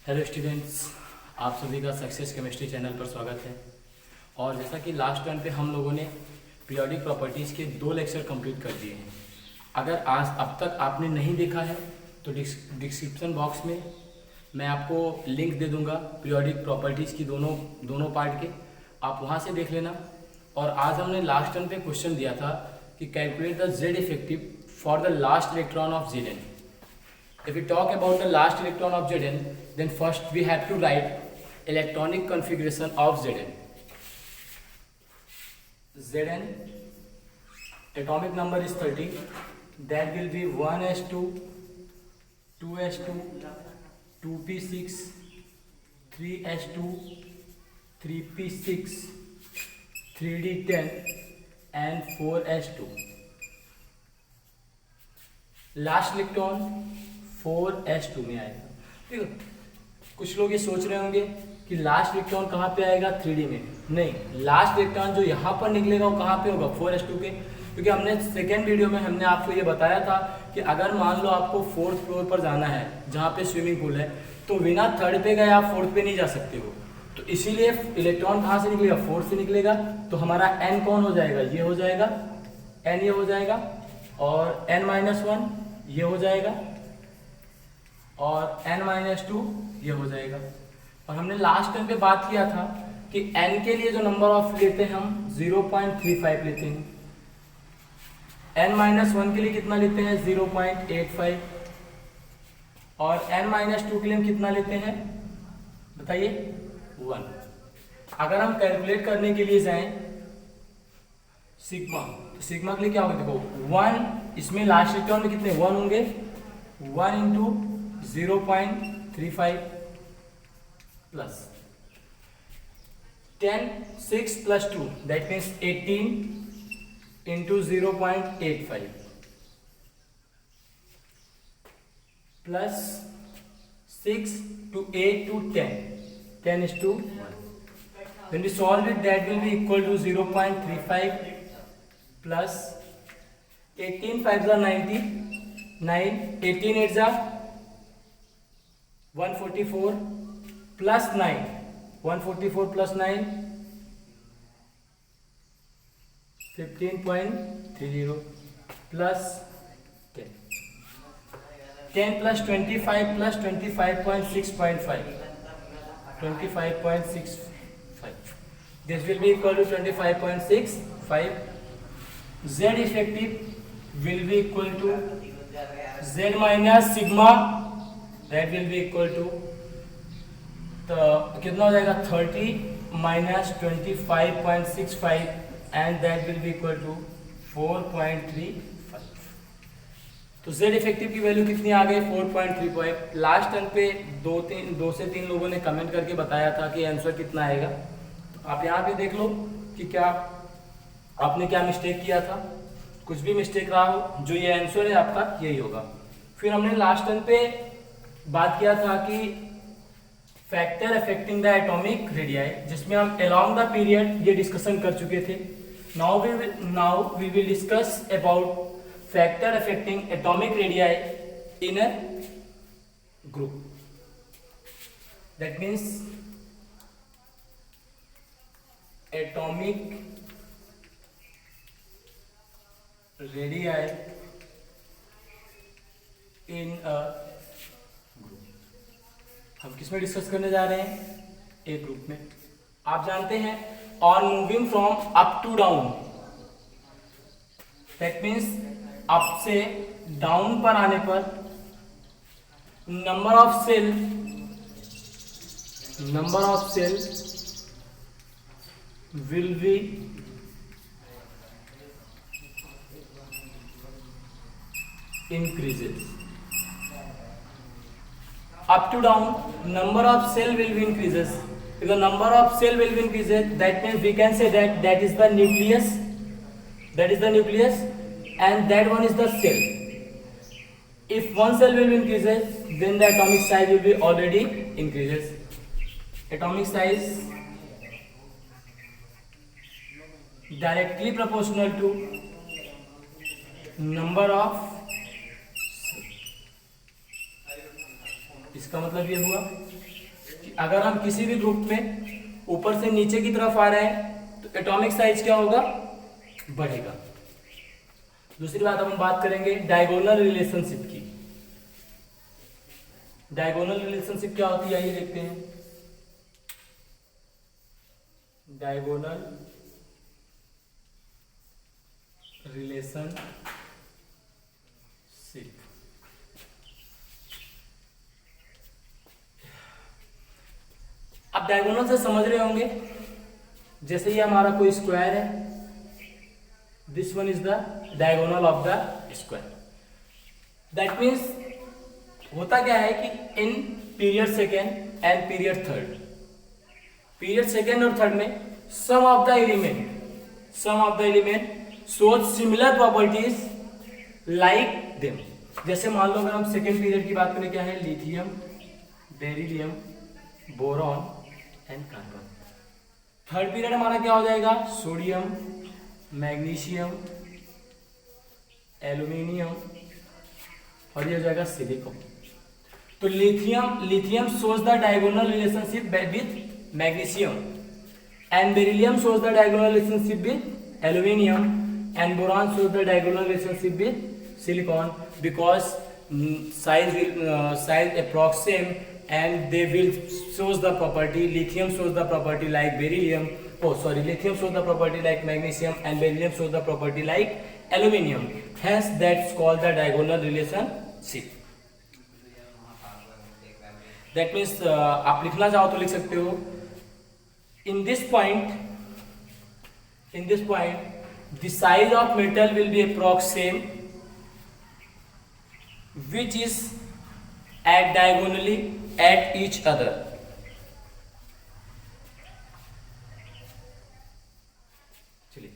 Hello students, आप सभी का सक्सेस केमिस्ट्री चैनल पर स्वागत है। और जैसा कि लास्ट टाइम पे हम लोगों ने पीरियोडिक प्रॉपर्टीज़ के 2 लेक्चर कंप्लीट कर दिए हैं। अगर आज अब तक आपने नहीं देखा है तो डिस्क्रिप्शन बॉक्स में मैं आपको लिंक दे दूंगा पीरियोडिक प्रॉपर्टीज़ की दोनों पार्ट के, आप वहाँ से देख लेना। और आज हमने लास्ट टाइम पे क्वेश्चन दिया था कि calculate the Z effective for the last electron of Zn। If we talk about the last electron of Zn, then first we have to write electronic configuration of Zn. Zn atomic number is 30. That will be 1s2, 2s2, 2p6, 3s2, 3p6, 3d10 and 4s2. Last electron 4s2 में आएगा। ठीक है, कुछ लोग ये सोच रहे होंगे कि लास्ट इलेक्ट्रॉन कहाँ पे आएगा, 3D में। नहीं, लास्ट इलेक्ट्रॉन जो यहाँ पर निकलेगा वो कहाँ पे होगा, 4s2 पे। क्योंकि हमने सेकेंड वीडियो में हमने आपको ये बताया था कि अगर मान लो आपको 4th फ्लोर पर जाना है जहाँ पे स्विमिंग पूल है, तो बिना 3rd पे गए आप 4th पे नहीं जा सकते हो। तो इसीलिए इलेक्ट्रॉन कहाँ से निकलेगा, 4th से निकलेगा। तो हमारा n कौन हो जाएगा, ये हो जाएगा, n ये हो जाएगा, और n-1 ये हो जाएगा, और n-2 ये हो जाएगा। और हमने लास्ट टाइम पे बात किया था कि n के लिए जो नंबर ऑफ लेते हैं हम 0.35 लेते हैं, n-1 के लिए कितना लेते हैं, 0.85, और n-2 के लिए हम कितना लेते हैं बताइए, 1। अगर हम कैलकुलेट करने के लिए जाएं सिग्मा, तो सिग्मा के लिए क्या होगा, देखो 1, इसमें लास्ट इलेक्ट्रॉन में कितने 1 होंगे, 1 into 0.35 plus 10, 6 plus 2 that means 18 into 0.85 plus 6 to 8 to 10 is to 1. When we solve it, that will be equal to 0.35 plus 18 5s are 90, 9, 18 8s are 144 plus 9, 144 plus 9, 15.30 plus 10, 10 plus 25 plus 25.6.5, 25.65. This will be equal to 25.65. Z effective will be equal to Z minus sigma, that will be equal to, तो कितना हो जाएगा, 30 minus 25.65 and that will be equal to 4.35. तो Z effective की value कितनी आ गई, 4.35। Last time पे 2 से 3 लोगों ने कमेंट करके बताया था कि आंसर कितना आएगा। तो आप यहाँ पे देख लो कि क्या आपने क्या मिस्टेक किया था। कुछ भी मिस्टेक रहा हो, जो ये आंसर है आपका यही होगा। फिर हमने लास्ट टाइम पे बात किया था कि factor affecting the atomic radii, जिसमें हम अलोंग द पीरियड ये डिस्कशन कर चुके थे। Now we will discuss about factor affecting atomic radii in a group. That means atomic radii in a group. हम किस में डिस्कस करने जा रहे हैं, एक ग्रुप में। आप जानते हैं on moving from up to down, that means up से डाउन पर आने पर number of shell will be increases. Up to down, number of cell will be increases. If the number of cell will be increases, that means we can say that is the nucleus. That is the nucleus, and that one is the cell. If one cell will be increases, then the atomic size will be already increases. Atomic size directly proportional to number of, इसका मतलब ये हुआ अगर हम किसी भी group में ऊपर से नीचे की तरफ आ रहे हैं तो एटॉमिक साइज क्या होगा, बढ़ेगा। दूसरी बात अब हम बात करेंगे डायगोनल रिलेशनशिप की। डायगोनल रिलेशनशिप क्या होती है, आइए देखते हैं। डायगोनल रिलेशनशिप, आप डायगोनल से समझ रहे होंगे, जैसे ये हमारा कोई स्क्वायर है, this one is the diagonal of the square. That means होता क्या है कि in period second and period third, period second और थर्ड में some of the element shows similar properties like them. जैसे मान लो अगर हम सेकेंड पीरियड की बात करें, क्या है, lithium, beryllium, boron and carbon. Third period हमारा क्या हो जाएगा, सोडियम, मैग्नीशियम, एल्यूमिनियम और ये हो जाएगा सिलिकॉन। तो lithium shows the diagonal relationship with magnesium, and beryllium shows the diagonal relationship with aluminium, and boron shows the diagonal relationship with silicon, because size approximate, and they will shows the property. Lithium shows the property like beryllium. Lithium shows the property like magnesium, and beryllium shows the property like aluminium. Hence, that's called the diagonal relationship. That means आप लिखना चाहो तो लिख सकते हो, in this point the size of metal will be approximate, which is at diagonally at each other. चलिए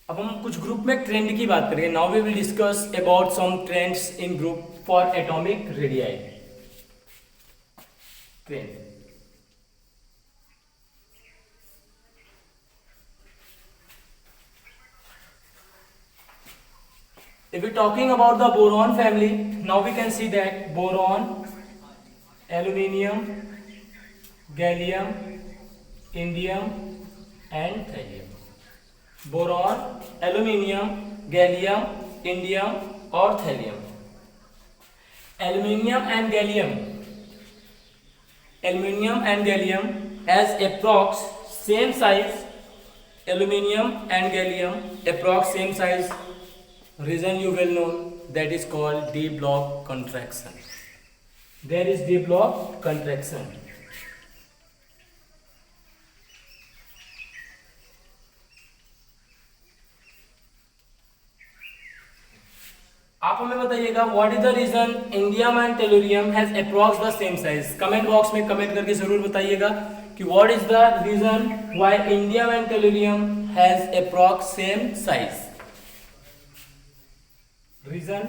अब हम कुछ ग्रुप में ट्रेंड की बात करेंगे। Now we will discuss about some trends in group for atomic radii. Trend, if we talking about the boron family, now we can see that boron, aluminium, gallium, indium and thallium. Boron, aluminium, gallium, indium और thallium. Aluminium and gallium as approx same size, aluminium and gallium approx same size, reason you well know, that is called d block contraction. There is d block contraction. आप हमें बताइएगा what is the reason indium and tellurium has approx the same size. Comment box में comment करके जरूर बताइएगा कि what is the reason why indium and tellurium has approx same size. Reason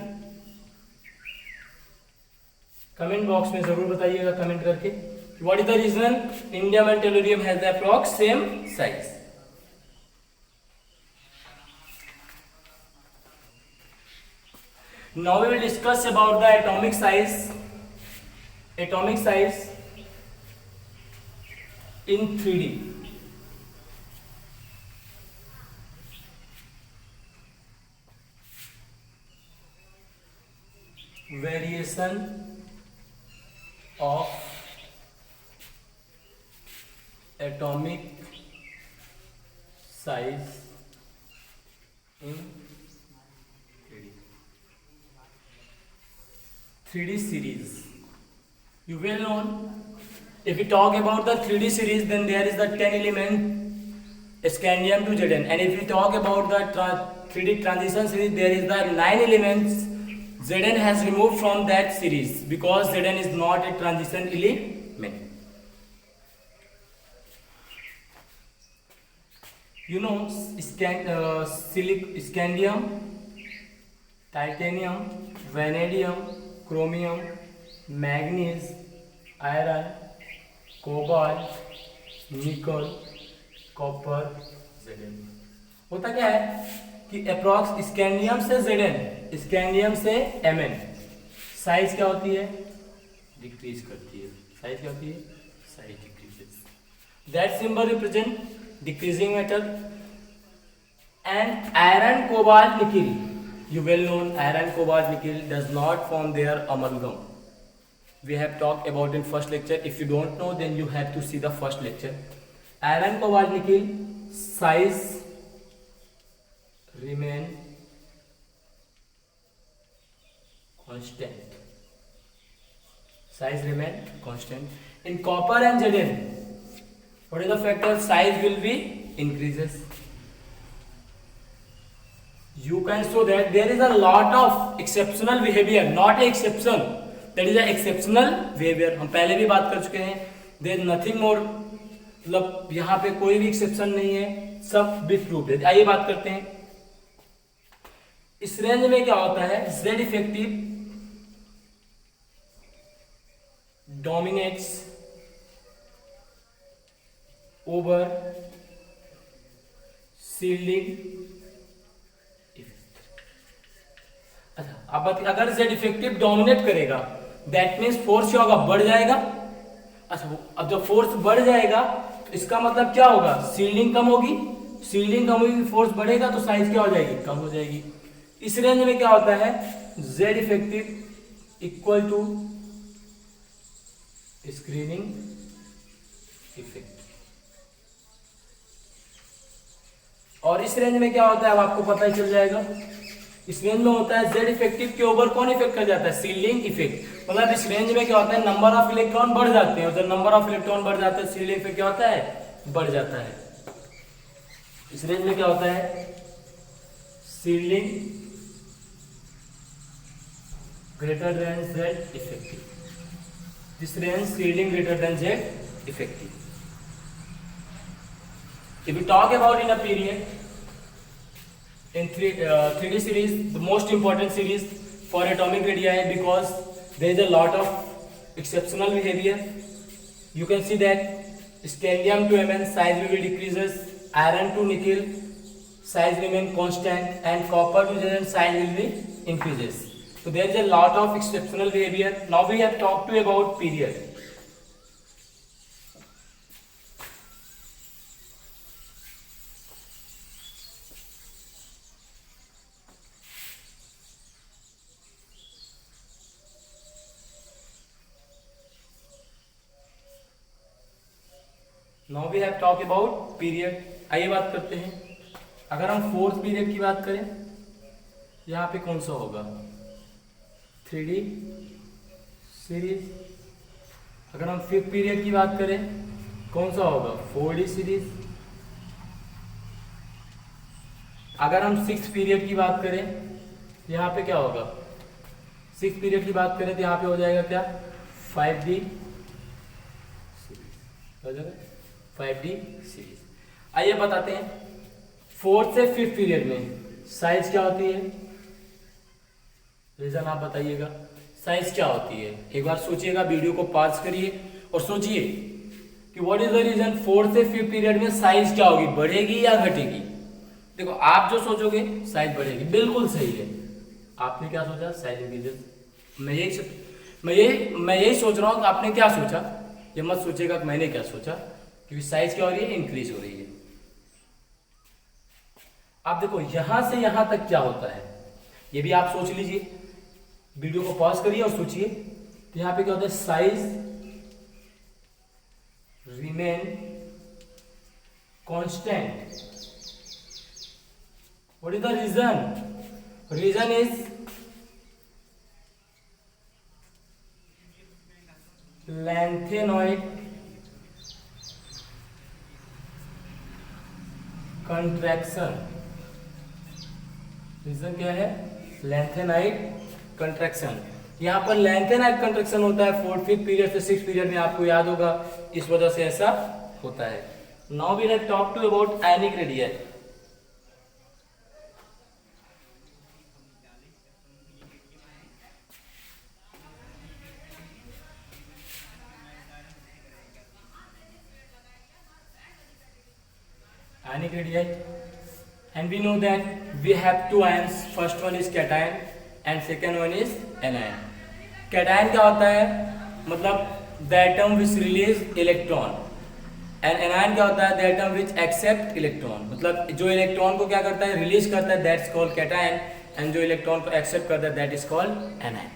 comment box में जरूर बताइएगा कमेंट करके what is the reason indium and tellurium has approx same size. Now we will discuss about the atomic size in 3D. Variation of atomic size in 3D series. You will know, if we talk about the 3D series, then there is the 10 element scandium to Zn, and if we talk about the 3D transition series, there is the 9 elements. Zn has removed from that series because Zn is not a transition element. You know, scandium, titanium, vanadium, chromium, manganese, iron, cobalt, निकल, copper, Zn। होता क्या है कि approx scandium से Zn, scandium से Mn, size क्या होती है डिक्रीज करती है, साइज क्या होती है, size decreases. That symbol represent decreasing metal. And iron cobalt nickel, you well known iron cobalt nickel does not form their amalgam. We have talked about in first lecture. If you don't know, then you have to see the first lecture. Iron cobalt nickel size remain constant. Size remain constant. In copper and Zn, what is the factor? Size will be increases. You can show that there is a lot of exceptional behavior, not exception. That is a exceptional behavior. हम पहले भी बात कर चुके हैं. There is nothing more, मतलब यहाँ पे कोई भी एक्सेप्शन नहीं है, सब भी प्रूव्ड है. आइए बात करते हैं. इस रेंज में क्या होता है, Z effective dominates over shielding. अच्छा, अब अगर Z इफेक्टिव डोमिनेट करेगा, दैट मीन्स फोर्स क्या होगा, बढ़ जाएगा. अच्छा, अब जब फोर्स बढ़ जाएगा तो इसका मतलब क्या होगा, सील्डिंग कम होगी. सील्डिंग कम होगी, फोर्स बढ़ेगा तो साइज क्या हो जाएगी, कम हो जाएगी. इस रेंज में क्या होता है, Z effective equal to screening effect. और इस रेंज में क्या होता है, अब आपको पता ही चल जाएगा. इस रेंज में होता है Z इफेक्टिव के ऊपर कौन इफेक्ट कर जाता है, सील्डिंग इफेक्ट. मतलब इस रेंज में क्या होता है, नंबर ऑफ इलेक्ट्रॉन बढ़ जाते हैं. जब नंबर ऑफ इलेक्ट्रॉन बढ़ जाते हैं, सील्डिंग इफेक्ट क्या होता है, बढ़ जाता है. इस रेंज में क्या होता है, shielding greater than Z effective. This range shielding greater than Z effective. If we talk about in a period, in 3D series, the most important series for atomic radii, because there is a lot of exceptional behavior. You can see that scandium to Mn size will decreases, iron to nickel size remain constant, and copper to Zn size will be increases. So there is a lot of exceptional behavior. Now we have talked to you about period. Now we have talk about period. आइए बात करते हैं. अगर हम fourth period की बात करें, यहाँ पे कौन सा होगा, 3D सीरीज. अगर हम फिफ्थ पीरियड की बात करें, कौन सा होगा, 4D सीरीज. अगर हम सिक्स पीरियड की बात करें, यहाँ पे क्या होगा, सिक्स पीरियड की बात करें तो यहाँ पे हो जाएगा क्या, 5D हो जाएगा, 5D सीरीज. आइए बताते हैं फोर्थ से फिफ्थ पीरियड में साइज क्या होती है. रीजन आप बताइएगा, साइज क्या होती है. एक बार सोचिएगा, वीडियो को पॉज करिए और सोचिए कि what is the reason fourth से फिफ्थ पीरियड में साइज क्या होगी, बढ़ेगी या घटेगी. देखो, आप जो सोचोगे साइज बढ़ेगी, बिल्कुल सही है. आपने क्या सोचा, साइज इंक्रीजेस. मैं यही सोच रहा हूँ कि आपने क्या सोचा. ये मत सोचेगा कि मैंने क्या सोचा, क्योंकि साइज क्या हो रही है, इंक्रीज हो रही है. आप देखो यहां से यहां तक क्या होता है, ये भी आप सोच लीजिए. वीडियो को पॉज करिए और सोचिए. तो यहां पे क्या होता है, size remain constant. What is the reason, reason is lanthanoid contraction. Reason क्या है, लैंथेनाइड कंट्रैक्शन. यहाँ पर लैंथेनाइड कंट्रैक्शन होता है फोर्थ फिफ्थ पीरियड से सिक्स पीरियड में, आपको याद होगा, इस वजह से ऐसा होता है. Now we have talk to about ionic radius. Ionic radii, and we know that we have two ions. First one is cation and second one is anion. Cation क्या होता है, मतलब the atom which release electron, and anion क्या होता है, the atom which accept electron, मतलब जो electron को क्या करता है, रिलीज करता है, दैट्स कॉल्ड कैटायन, एंड जो इलेक्ट्रॉन को एक्सेप्ट करता है दैट इज कॉल्ड एनायन।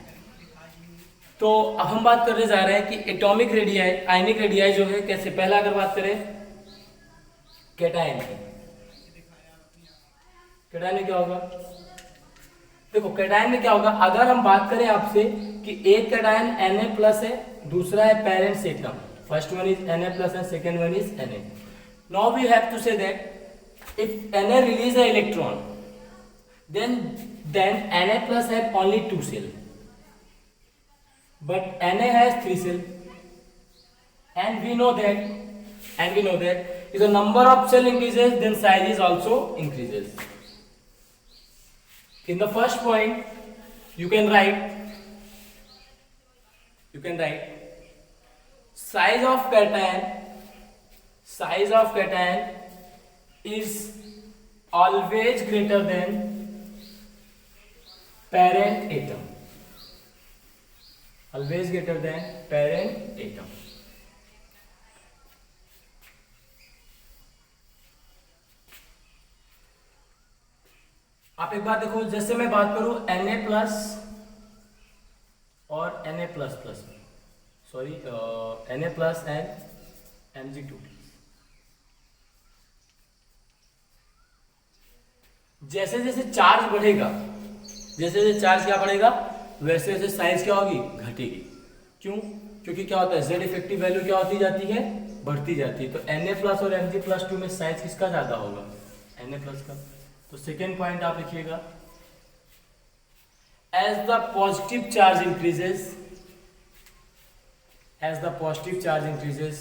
तो अब हम बात करने जा रहे हैं कि एटॉमिक रेडियाई, आयनिक रेडियाई जो है कैसे, पहला अगर बात करें कैटायन की, कैटायन में क्या होगा, देखो कैटायन में क्या होगा, अगर हम बात करें आपसे कि एक कैटायन Na+ है, दूसरा है parents atom, first one is Na+ and second one is Na। Now we have to say that if Na release a electron then Na+ have only 2 cell, but Na has 3 cell, and we know that if the number of cell increases then size is also increases. In the first point you can write size of cation is always greater than parent atom, always greater than parent atom. आप एक बात देखो, जैसे मैं बात करूं Na+ और Na++, sorry Na+ and Mg2, जैसे जैसे चार्ज बढ़ेगा, जैसे जैसे चार्ज क्या बढ़ेगा वैसे वैसे साइज क्या होगी, घटेगी। क्यों? क्योंकि क्या होता है, Z इफेक्टिव वैल्यू क्या होती जाती है, बढ़ती जाती है। तो Na+ और Mg+2 में साइज किसका ज्यादा होगा, Na+ का। तो सेकेंड पॉइंट आप लिखिएगा, as the positive charge increases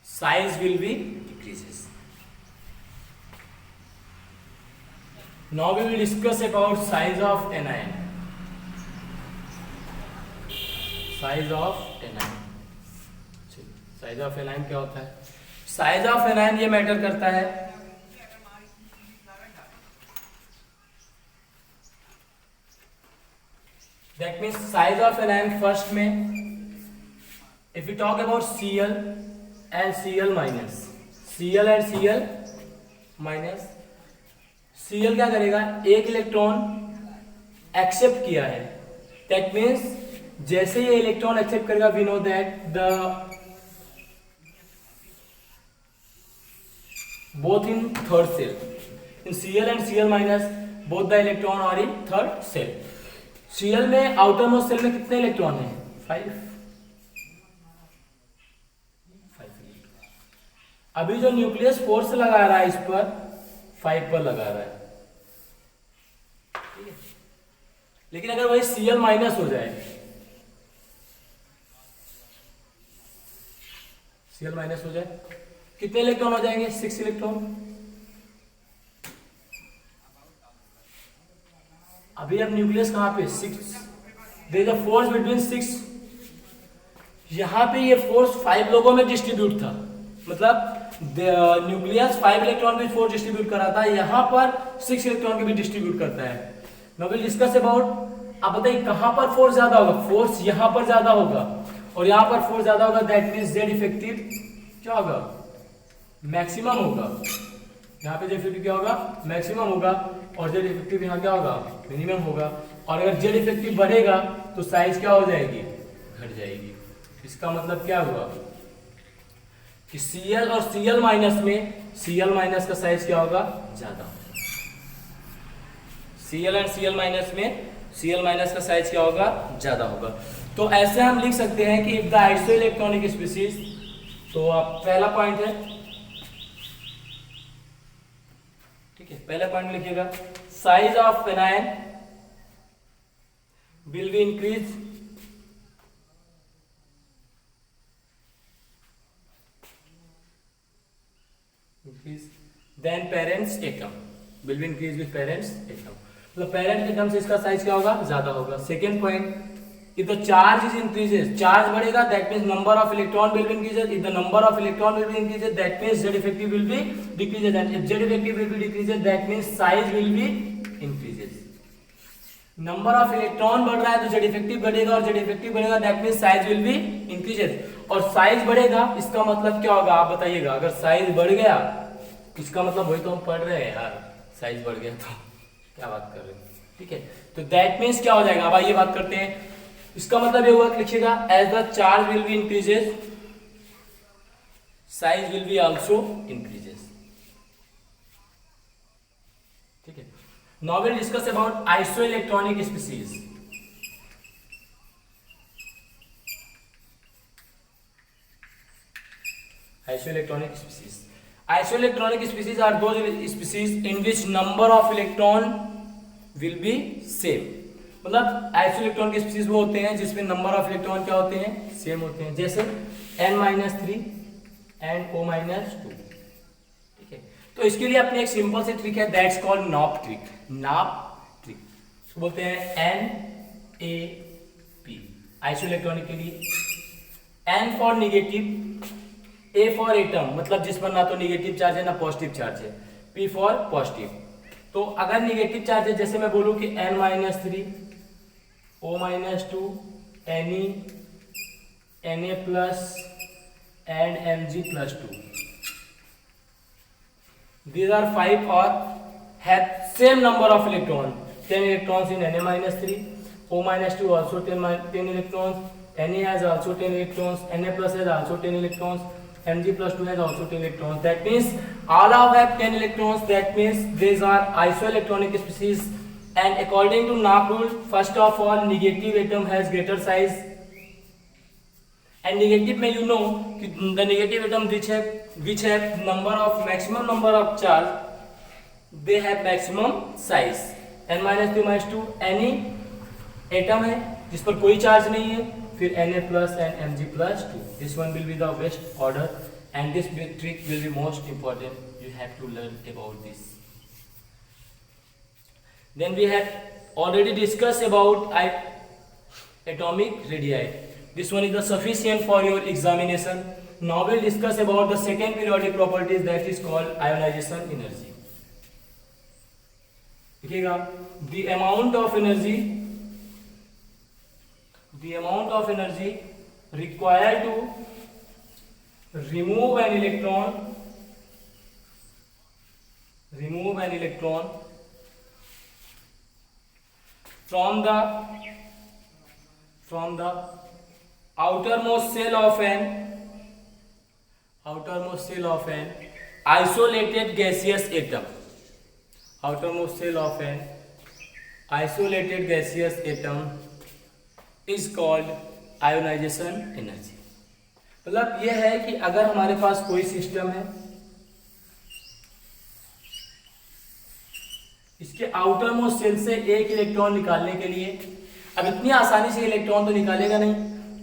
size will be decreases. Now we will discuss about size of anion. Size of anion क्या होता है? Size of anion ये मैटर करता है that means size of anion first में if we talk about Cl and Cl minus, Cl क्या करेगा, एक इलेक्ट्रॉन एक्सेप्ट किया है, दैट मीन्स जैसे ये इलेक्ट्रॉन एक्सेप्ट करेगा we know that the both in third shell, in Cl and Cl minus both the electron are in third shell. Cl में outermost shell में कितने इलेक्ट्रॉन हैं, 5। अभी जो न्यूक्लियस फोर्स लगा रहा है इस पर 5 पर लगा रहा है, ठीक है। लेकिन अगर वही Cl माइनस हो जाए, Cl माइनस हो जाए, कितने इलेक्ट्रॉन हो जाएंगे, 6 इलेक्ट्रॉन। अभी अब न्यूक्लियस कहां पे, 6, there is a force between 6, यहां पे ये फोर्स 5 लोगों में डिस्ट्रीब्यूट था, मतलब न्यूक्लियस 5 इलेक्ट्रॉन की फोर्स डिस्ट्रीब्यूट कर रहा था, यहां पर 6 इलेक्ट्रॉन की भी डिस्ट्रीब्यूट करता है। नाउ विल डिस्कस अबाउट, अब बताइए कहां पर फोर्स ज्यादा होगा, फोर्स यहां पर ज्यादा होगा और यहां पर फोर्स ज्यादा होगा, दैट मींस Z इफेक्टिव क्या होगा, मैक्सिमम होगा। यहाँ पे Z इफेक्टिव क्या होगा, मैक्सिमम होगा, और Z इफेक्टिव यहाँ क्या होगा, मिनिमम होगा। और अगर Z इफेक्टिव बढ़ेगा तो साइज क्या हो जाएगी, घट जाएगी। इसका मतलब क्या हुआ कि Cl और Cl माइनस में Cl माइनस का साइज क्या होगा, ज्यादा। Cl एंड Cl माइनस में Cl माइनस का साइज क्या होगा, ज्यादा होगा। तो ऐसे हम लिख सकते हैं कि इफ द आइसोइलेक्ट्रॉनिक स्पीशीज, तो आप पहला पॉइंट है, ठीक है, पहला पॉइंट लिखिएगा, size of anion will be increase then parents atom, will be increase with parents atom, मतलब पेरेंट एटम से इसका साइज क्या होगा, ज्यादा होगा। Second point, if the charge is increases, charge बढ़ेगा, that means number of electron will be increases, if the number of electron will be increases, that means Z effective will be decreases, and if Z effective will be decreases, that means size will be increases। Number of electron बढ़ रहा है तो Z effective बढ़ेगा, और Z effective बढ़ेगा that means size will be increases. और size बढ़ेगा इसका मतलब क्या होगा आप बताइएगा? अगर साइज बढ़ गया इसका मतलब वही तो हम पढ़ रहे हैं यार, साइज बढ़ गया तो क्या बात कर रहे हैं, ठीक है। तो दैट मींस क्या हो जाएगा, अब आइए बात करते हैं। इसका मतलब ये हुआ, लिखिएगा as the charge will be increases size will be also increases, ठीक है। Now will discuss about isoelectronic species. Isoelectronic species. Isoelectronic species are those species in which number of electron will be same. मतलब isoelectronic species वो होते हैं जिसमें number of electron क्या होते हैं, सेम होते हैं, जैसे n-3 and O-2, ठीक है। तो इसके लिए अपनी एक सिंपल सी ट्रिक है, that's called knob trick. Knob trick इसको बोलते हैं NAP आइसोइलेक्ट्रॉनिक के लिए। N for negative, A for atom मतलब जिस पर ना तो निगेटिव चार्ज है ना पॉजिटिव चार्ज है, P फॉर पॉजिटिव। तो अगर निगेटिव चार्ज है जैसे मैं बोलूं कि n-3 O-2 Ne Na+ and Mg+2, these are 5 or have same number of electron, 10 electrons in Na-3, O-2 also 10 electrons, Na has also 10 electrons, Na+ has also 10 electrons, Mg+2 has also 10 electrons. That means all of have 10 electrons. That means these are isoelectronic species. And according to NAP rule, first of all, negative atom has greater size. And negative में you know the negative atom which have maximum number of charge, they have maximum size. n-2 -2 any atom है जिस पर कोई charge नहीं है, फिर Na+ and Mg+2. This one will be the best order and this trick will be most important. You have to learn about this. Then we have already discussed about atomic radii. This one is the sufficient for your examination. Now we'll discuss about the second periodic properties, that is called ionization energy. देखिएगा, the amount of energy required to remove an electron from the outermost shell of an isolated gaseous atom. Outermost shell of an isolated gaseous atom is called ionization energy. मतलब यह है कि अगर हमारे पास कोई system है, इसके आउटर मोस्ट सेल से एक इलेक्ट्रॉन निकालने के लिए, अब इतनी आसानी से इलेक्ट्रॉन तो निकालेगा नहीं,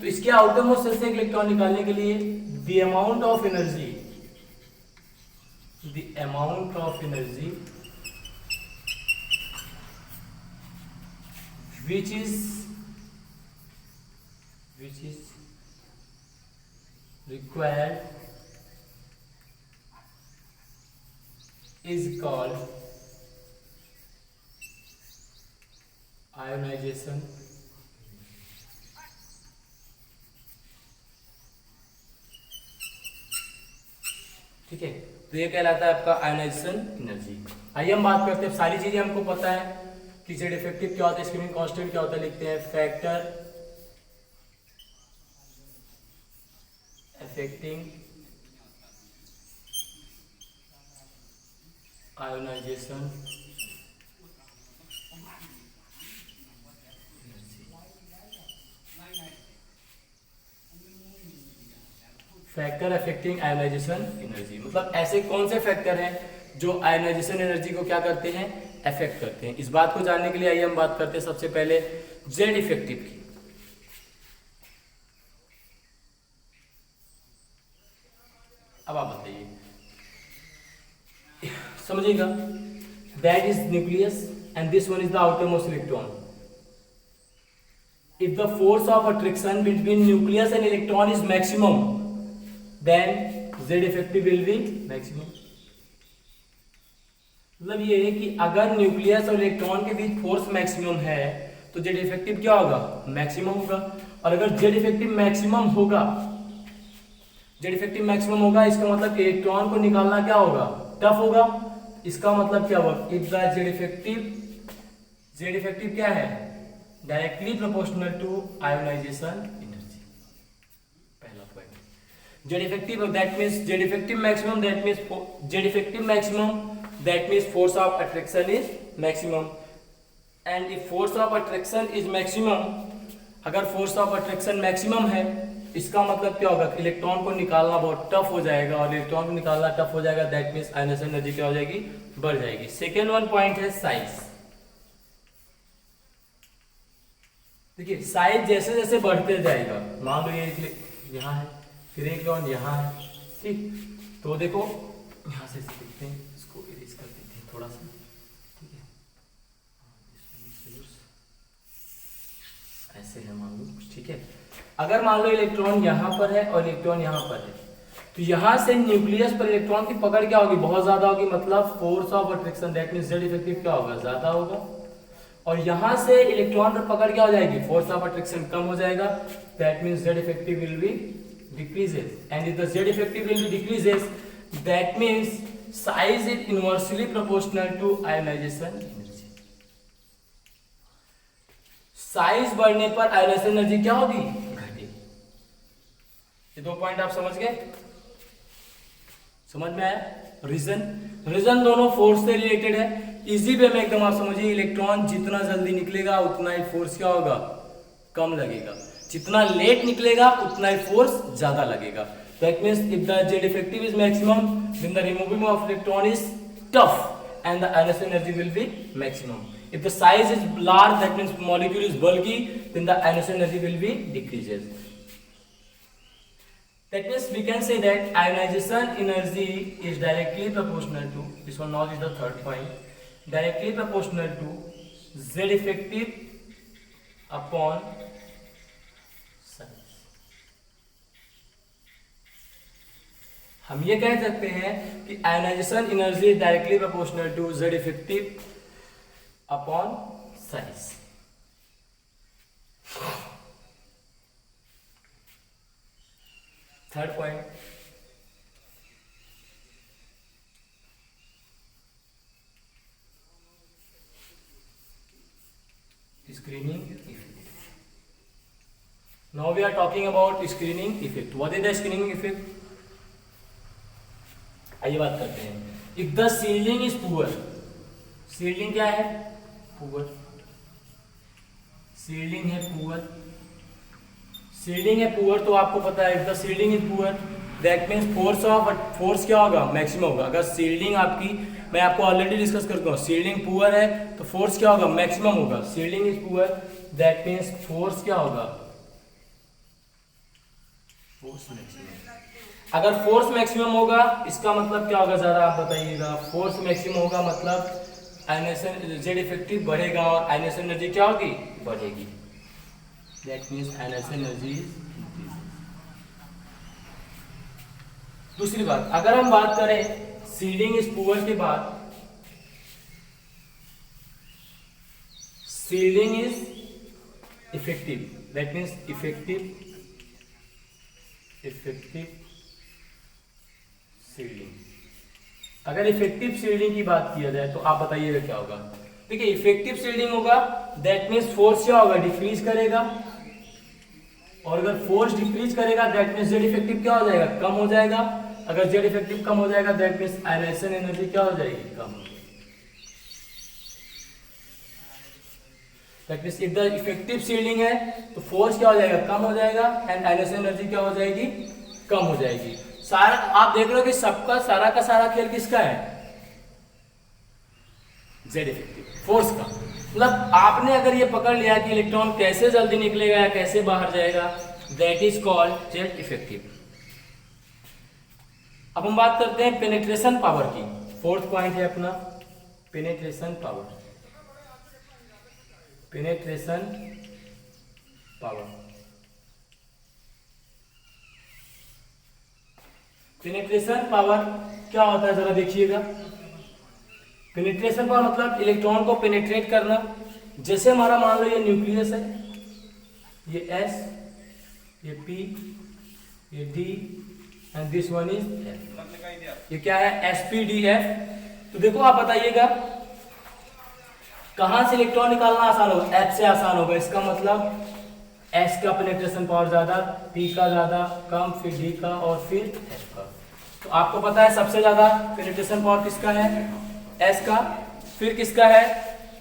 तो इसके आउटर मोस्ट सेल से एक इलेक्ट्रॉन निकालने के लिए the amount of energy which is required is called ionization ठीक है। तो ये कहलाता है आपका आयोनाइजेशन एनर्जी। आइए हम बात करते हैं, सारी चीजें हमको पता है कि जेड इफेक्टिव क्या होता है, स्क्रीनिंग कांस्टेंट क्या होता है, लिखते हैं factor affecting ionization factor affecting ionization energy मतलब ऐसे कौन से फैक्टर हैं जो आयोनाइजेशन एनर्जी को क्या करते हैं, अफेक्ट करते हैं। इस बात को जानने के लिए आइए हम बात करते हैं सबसे पहले जेड इफेक्टिव की। अब आप बताइए, समझिएगा, that is nucleus and this one is the outermost electron. If the force of attraction between nucleus and electron is maximum, then Z effective will be maximum. मतलब ये है कि अगर न्यूक्लियस और इलेक्ट्रॉन के बीच फोर्स मैक्सिमम है तो Z effective क्या होगा, मैक्सिमम होगा। और अगर जेड इफेक्टिव मैक्सिमम होगा, जेड इफेक्टिव मैक्सिमम होगा, इसका मतलब इलेक्ट्रॉन को निकालना क्या होगा, टफ होगा। इसका मतलब क्या होगा, इफ द जेड इफेक्टिव क्या है, directly proportional to ionisation energy. पहला point Z effective, that means Z effective maximum, that means Z effective maximum, that means force of attraction is maximum. And if force of attraction is maximum, अगर force of attraction maximum है, इसका मतलब क्या होगा, electron को निकालना बहुत tough हो जाएगा, और इलेक्ट्रॉन को निकालना टफ हो जाएगा, दैट मींस आयनाइजेशन एनर्जी क्या हो जाएगी, बढ़ जाएगी। सेकेंड वन पॉइंट है साइज। देखिए साइज जैसे जैसे बढ़ते जाएगा, मान लो ये यहाँ है, फिर एक इलेक्ट्रॉन यहाँ है, ठीक, तो देखो यहाँ से देखते हैं, इसको इरेज कर देते हैं थोड़ा सा, ठीक है, ऐसे है मान लो, ठीक है। अगर मान लो इलेक्ट्रॉन यहाँ पर है और इलेक्ट्रॉन यहाँ पर है, तो यहाँ से न्यूक्लियस पर इलेक्ट्रॉन की पकड़ क्या होगी, बहुत ज्यादा होगी, मतलब force of attraction, that means Z effective क्या होगा, ज्यादा होगा। और यहाँ से इलेक्ट्रॉन पर पकड़ क्या हो जाएगी, फोर्स ऑफ अट्रैक्शन कम हो जाएगा, that means Z effective will be decreases, and if the z effective will be decreases, that means size is inversely proportional to ionization energy। Size बढ़ने पर आयोनाइजेशन एनर्जी क्या होगी, घटेगी। ये दो पॉइंट आप समझ गए, समझ में आया। रीजन दोनों फोर्स से रिलेटेड है, इजी वे में एकदम आप समझिए, इलेक्ट्रॉन जितना जल्दी निकलेगा उतना ही फोर्स क्या होगा, कम लगेगा, जितना लेट निकलेगा उतना ही फोर्स ज्यादा लगेगा। That means if the Z effective is maximum, then the removing of electron is tough and the ionization energy will be maximum. If the size is large, that means molecule is bulky, then the ionization energy will be decreases. That means we can say that ionization energy is directly proportional to, this one now is the third point, directly proportional to Z effective upon size। हम ये कह सकते हैं कि ionization energy is directly proportional to Z effective upon size। Third point, screening effect. Now we are talking about screening effect. What is the screening effect, आइए बात करते हैं। If the shielding is poor, shielding क्या है, poor, shielding है poor, shielding है poor, तो आपको पता है if the shielding is poor, that means force क्या होगा, मैक्सिमम होगा। अगर शील्डिंग आपकी, मैं आपको ऑलरेडी डिस्कस कर चुका हूं, शील्डिंग पुअर है तो फोर्स क्या होगा, मैक्सिमम होगा। Shielding is poor, that means force क्या होगा, फोर्स मैक्सिमम। अगर फोर्स मैक्सिमम होगा इसका मतलब क्या होगा, जरा आप बताइएगा। फोर्स मैक्सिमम होगा मतलब आयनाइजेशन जेड इफेक्टिव बढ़ेगा और आयनाइजेशन एनर्जी क्या होगी, बढ़ेगी। That means ionization energy is increasing। दूसरी बात, अगर हम बात करें शील्डिंग इज पुअर के बाद, shielding is effective, that means effective shielding. अगर इफेक्टिव शील्डिंग की बात किया जाए तो आप बताइएगा क्या होगा। देखिए इफेक्टिव शील्डिंग होगा, दैट मीन्स फोर्स क्या होगा, डिक्रीज करेगा, और अगर फोर्स डिक्रीज करेगा दैट मींस जेड इफेक्टिव क्या हो जाएगा, कम हो जाएगा। अगर जेड इफेक्टिव कम हो जाएगा दैट मींस आयनाइजेशन एनर्जी क्या हो जाएगी, कम। That means if the effective shielding है तो फोर्स क्या हो जाएगा, कम हो जाएगा, एंड आयनाइजेशन एनर्जी क्या हो जाएगी, कम हो जाएगी। सारा आप देख रहे हो कि सबका सारा का सारा खेल किसका है, जेड इफेक्टिव, फोर्स का। मतलब आपने अगर ये पकड़ लिया कि इलेक्ट्रॉन कैसे जल्दी निकलेगा या कैसे बाहर जाएगा, that is called Z effective. अब हम बात करते हैं पेनिट्रेशन पावर की। फोर्थ पॉइंट है अपना penetration power. Penetration power, penetration power क्या होता है जरा देखिएगा। पेनिट्रेशन पावर मतलब इलेक्ट्रॉन को पेनिट्रेट करना। जैसे हमारा मान लो ये न्यूक्लियस है, ये S, ये P, ये D and this one is F। ये क्या है? SPDF। तो देखो आप बताइएगा कहां से इलेक्ट्रॉन निकालना आसान होगा? F से आसान होगा। इसका मतलब S का पेनिट्रेशन पावर ज्यादा, P का ज्यादा, कम, फिर D का और फिर F का। तो आपको पता है सबसे ज्यादा पेनिट्रेशन पावर किसका है? S का, फिर किसका है?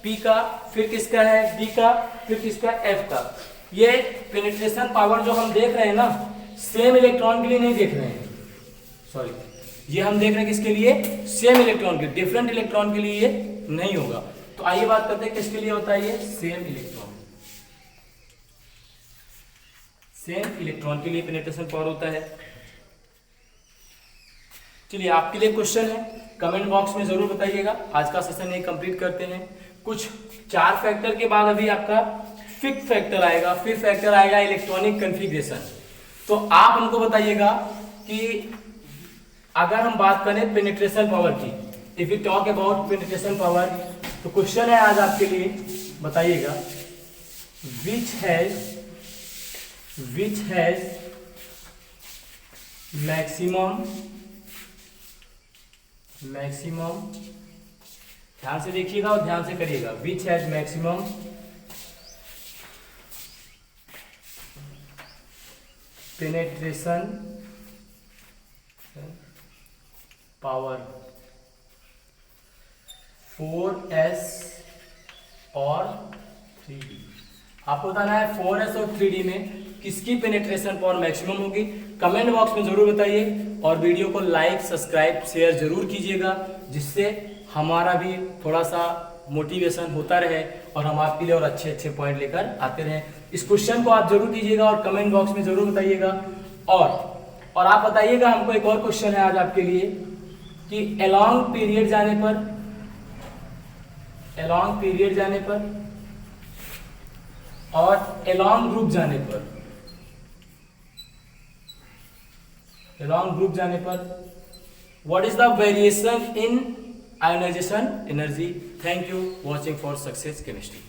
P का, फिर किसका है? D का, फिर किसका? F का। ये पेनिट्रेशन पावर जो हम देख रहे हैं ना, सेम इलेक्ट्रॉन के लिए नहीं देख रहे हैं, सॉरी, ये हम देख रहे हैं किसके लिए? सेम इलेक्ट्रॉन के, डिफरेंट इलेक्ट्रॉन के लिए ये नहीं होगा। तो आइए बात करते हैं किसके लिए होता है ये? सेम इलेक्ट्रॉन, सेम इलेक्ट्रॉन के लिए पेनिट्रेशन पावर होता है। चलिए आपके लिए क्वेश्चन है, कमेंट बॉक्स में जरूर बताइएगा। आज का सेशन ये कंप्लीट करते हैं। कुछ 4 फैक्टर के बाद अभी आपका 5th फैक्टर आएगा, फिर फैक्टर आएगा इलेक्ट्रॉनिक कन्फिग्रेशन। तो आप हमको बताइएगा कि अगर हम बात करें पेनिट्रेशन पावर की, if you talk about penetration power, तो क्वेश्चन है आज आपके लिए, बताइएगा विच हैज मैक्सिमम, ध्यान से देखिएगा और ध्यान से करिएगा, which has maximum penetration power 4s और 3d। आपको बताना है 4s और 3d में किसकी पेनिट्रेशन पावर मैक्सिमम होगी। कमेंट बॉक्स में जरूर बताइए और वीडियो को लाइक, सब्सक्राइब, शेयर जरूर कीजिएगा, जिससे हमारा भी थोड़ा सा मोटिवेशन होता रहे और हम आपके लिए और अच्छे अच्छे पॉइंट लेकर आते रहें। इस क्वेश्चन को आप जरूर कीजिएगा और कमेंट बॉक्स में जरूर बताइएगा। और आप बताइएगा, हमको एक और क्वेश्चन है आज आपके लिए कि अलोंग पीरियड जाने पर और अलोंग ग्रुप जाने पर what is the variation in ionization energy. Thank you watching for success chemistry.